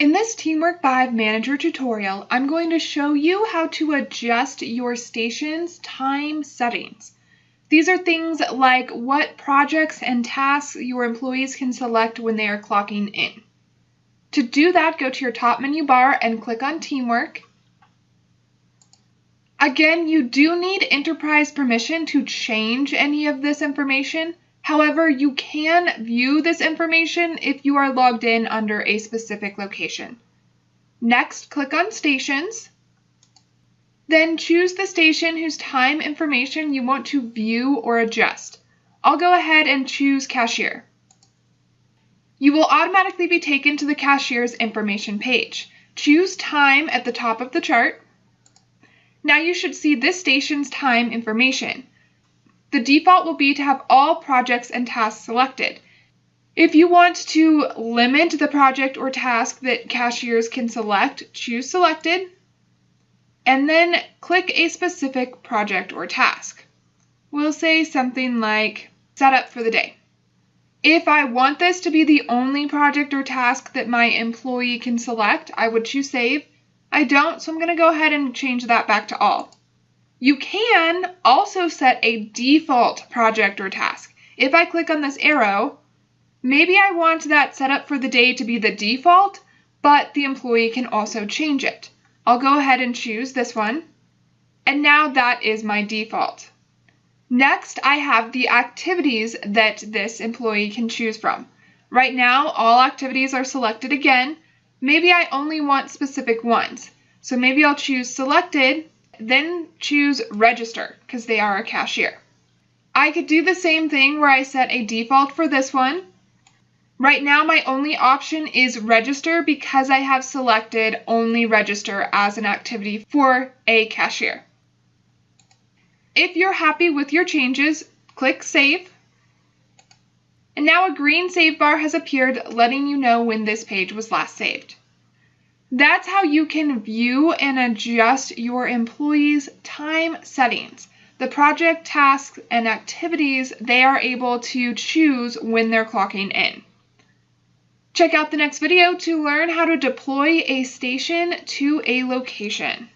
In this Teamwork 5 Manager tutorial, I'm going to show you how to adjust your station's time settings. These are things like what projects and tasks your employees can select when they are clocking in. To do that, go to your top menu bar and click on Teamwork. Again, you do need enterprise permission to change any of this information. However, you can view this information if you are logged in under a specific location. Next, click on Stations. Then choose the station whose time information you want to view or adjust. I'll go ahead and choose Cashier. You will automatically be taken to the cashier's information page. Choose Time at the top of the chart. Now you should see this station's time information. The default will be to have all projects and tasks selected. If you want to limit the project or task that cashiers can select, choose Selected, and then click a specific project or task. We'll say something like Setup for the day. If I want this to be the only project or task that my employee can select, I would choose Save. I don't, so I'm going to go ahead and change that back to All. You can also set a default project or task. If I click on this arrow, maybe I want that setup for the day to be the default, but the employee can also change it. I'll go ahead and choose this one, and now that is my default. Next, I have the activities that this employee can choose from. Right now, all activities are selected again. Maybe I only want specific ones, so maybe I'll choose Selected, then choose Register, because they are a cashier. I could do the same thing where I set a default for this one. Right now, my only option is Register because I have selected only Register as an activity for a cashier. If you're happy with your changes, click Save. And now a green save bar has appeared, letting you know when this page was last saved. That's how you can view and adjust your employees' time settings. The project, tasks, and activities they are able to choose when they're clocking in. Check out the next video to learn how to deploy a station to a location.